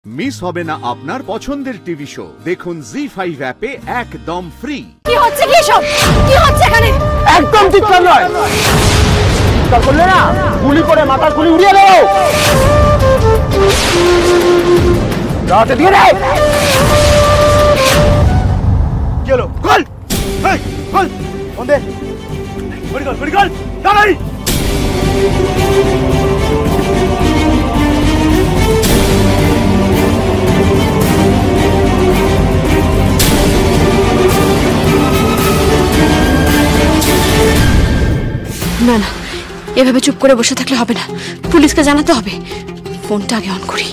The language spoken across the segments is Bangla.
মিস হবে না আপনার পছন্দের টিভি শো। দেখুন জি5 অ্যাপে একদম ফ্রি। কি হচ্ছে কি সব? কি হচ্ছে এখানে? একদম চিৎকার নয়। চিৎকার করলে না গুলি করে মাথার গুলি উড়িয়ে দাও। রাতে দিয়ে রে। কি হলো? গোল। এই গোল। বন্ধে। বড়ি গোল। দাঁড়াই। না না, এভাবে চুপ করে বসে থাকলে হবে না, পুলিশকে জানাতে হবে। ফোনটা আগে অন করি।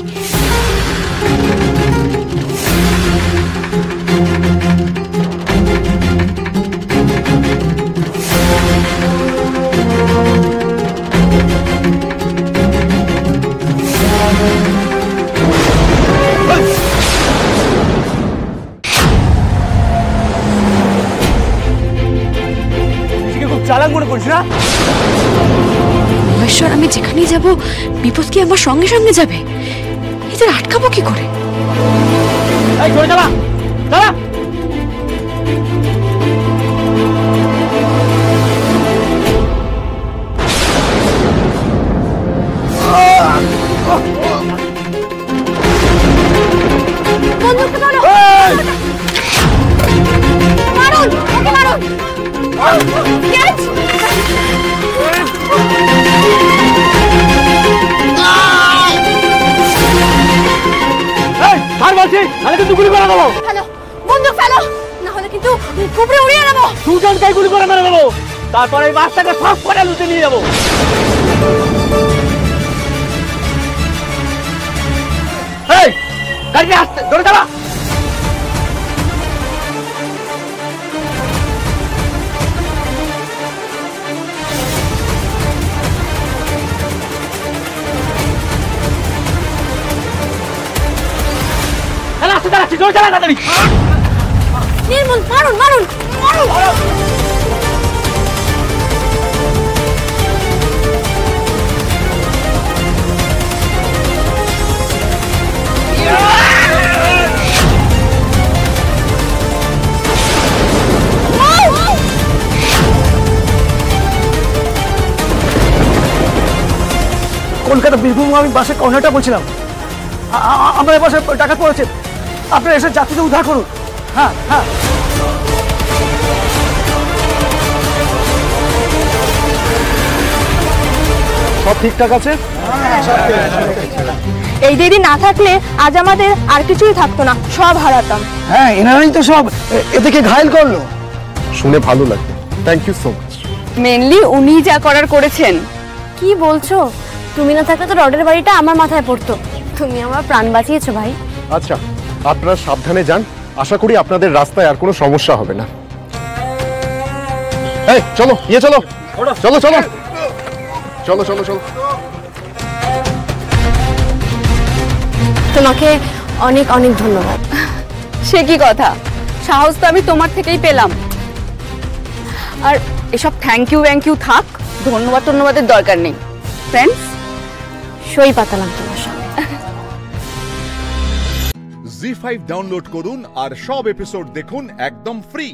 চালাক মনে করছিস না? মহেশ্বর, আমি যেখানেই যাব বিপদ কি আমার সঙ্গে সঙ্গে যাবে? এদের আটকাবো কি করে? এই ধরে দাঁড়া দাঁড়া। বন্দুকটা ধরো। মারুন, ওকে মারুন। ক্যাচ! এই মার বলছি, তাহলে কিন্তু গুলি করে দেবো। ফেলো, বন্দুক ফেলো, না হলে কিন্তু কুবড়ে উড়িয়ে দেবো। দুজনকে গুলি করে মেরে দেবো, তারপরে এই মাছটাকে সব করে লুটে নিয়ে যাবো। এই গাড়ি আসতে ধরে দাঁড়া। নির্মল, মারুন মারুন মারুন। কলকাতা বীরভূম আমি বাসের কর্নারটা বলছিলাম, আমরা এই বাসে ডাকাত পড়েছে, আপনারা এসে যাত্রীদের উদ্ধার করুন। হ্যাঁ হ্যাঁ, সব ঠিকঠাক আছে। এই দিদি না থাকলে আজ আমাদের আর কিছুই থাকতো না, সব হারাতাম। হ্যাঁ, এনারাই তো সব এদিকে ঘায়েল করলো। শুনে ভালো লাগলো, thank you so much. Mainly উনি যা করার করেছেন। কি বলছো? তুমি না থাকলে তো রডের বাড়িটা আমার মাথায় পড়তো। তুমি আমার প্রাণ বাঁচিয়েছো ভাই। আচ্ছা, আপনারা সাবধানে যান, আশা করি আপনাদের রাস্তায় আর কোনো সমস্যা হবে না। এই চলো, চলো চলো চলো চলো চলো চলো। তোমাকে অনেক অনেক ধন্যবাদ। সে কি কথা, সাহস তো আমি তোমার থেকেই পেলাম। আর এসব থ্যাংক ইউ থাক, ধন্যবাদের দরকার নেই। ফ্রেন্ডস, সই পাতালাম তোমার সঙ্গে। জি5 ডাউনলোড করুন আর সব এপিসোড দেখুন একদম ফ্রি।